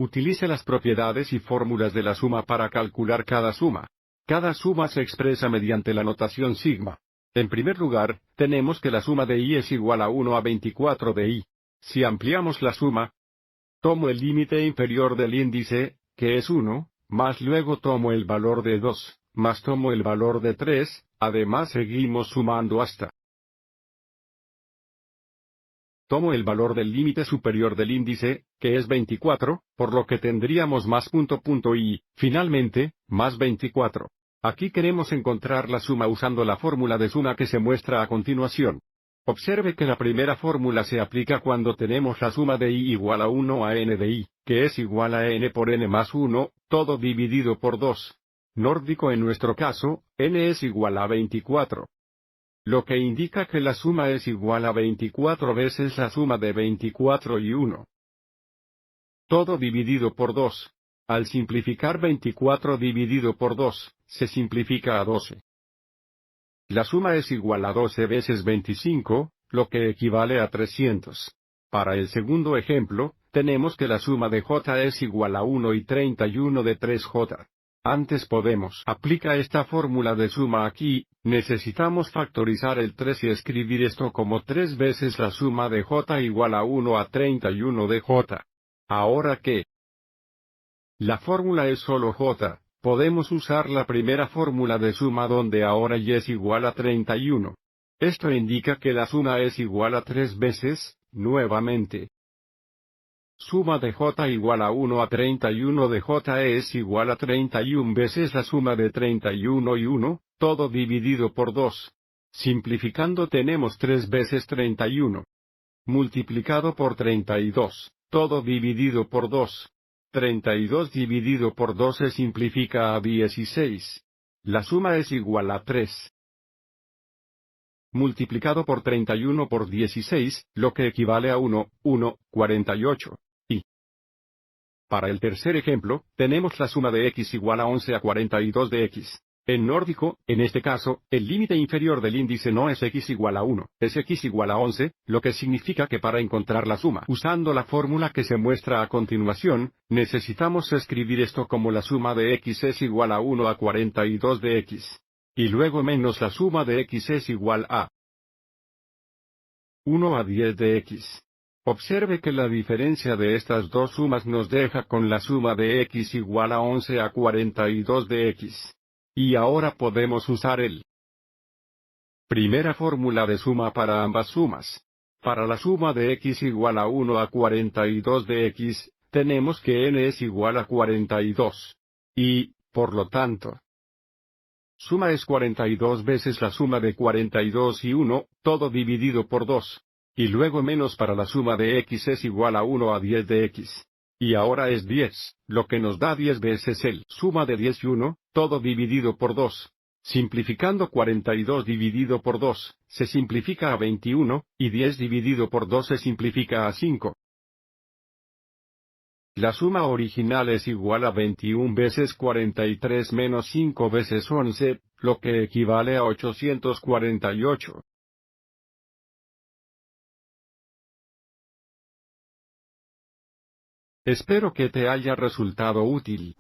Utilice las propiedades y fórmulas de la suma para calcular cada suma. Cada suma se expresa mediante la notación sigma. En primer lugar, tenemos que la suma de i es igual a 1 a 24 de i. Si ampliamos la suma, tomo el límite inferior del índice, que es 1, más luego tomo el valor de 2, más tomo el valor de 3, además seguimos sumando hasta. Tomo el valor del límite superior del índice, que es 24, por lo que tendríamos más y, finalmente, más 24. Aquí queremos encontrar la suma usando la fórmula de suma que se muestra a continuación. Observe que la primera fórmula se aplica cuando tenemos la suma de i igual a 1 a n de i, que es igual a n por n más 1, todo dividido por 2. Nórdico en nuestro caso, n es igual a 24. Lo que indica que la suma es igual a 24 veces la suma de 24 y 1. Todo dividido por 2. Al simplificar 24 dividido por 2, se simplifica a 12. La suma es igual a 12 veces 25, lo que equivale a 300. Para el segundo ejemplo, tenemos que la suma de j es igual a 1 y 31 de 3j. Antes podemos aplica esta fórmula de suma aquí, necesitamos factorizar el 3 y escribir esto como 3 veces la suma de j igual a 1 a 31 de j. Ahora que la fórmula es solo j, podemos usar la primera fórmula de suma donde ahora y es igual a 31. Esto indica que la suma es igual a 3 veces, nuevamente. Suma de j igual a 1 a 31 de j es igual a 31 veces la suma de 31 y 1, todo dividido por 2. Simplificando tenemos 3 veces 31. Multiplicado por 32, todo dividido por 2. 32 dividido por 2 se simplifica a 16. La suma es igual a 3. Multiplicado por 31 por 16, lo que equivale a 48. Para el tercer ejemplo, tenemos la suma de x igual a 11 a 42 de x. En nórdico, en este caso, el límite inferior del índice no es x igual a 1, es x igual a 11, lo que significa que para encontrar la suma usando la fórmula que se muestra a continuación, necesitamos escribir esto como la suma de x es igual a 1 a 42 de x. Y luego menos la suma de x es igual a 1 a 10 de x. Observe que la diferencia de estas dos sumas nos deja con la suma de x igual a 11 a 42 de x. Y ahora podemos usar el primera fórmula de suma para ambas sumas. Para la suma de x igual a 1 a 42 de x, tenemos que n es igual a 42. Y, por lo tanto, suma es 42 veces la suma de 42 y 1, todo dividido por 2. Y luego menos para la suma de x es igual a 1 a 10 de x. Y ahora es 10, lo que nos da 10 veces el suma de 10 y 1, todo dividido por 2. Simplificando 42 dividido por 2, se simplifica a 21, y 10 dividido por 2 se simplifica a 5. La suma original es igual a 21 veces 43 menos 5 veces 11, lo que equivale a 848. Espero que te haya resultado útil.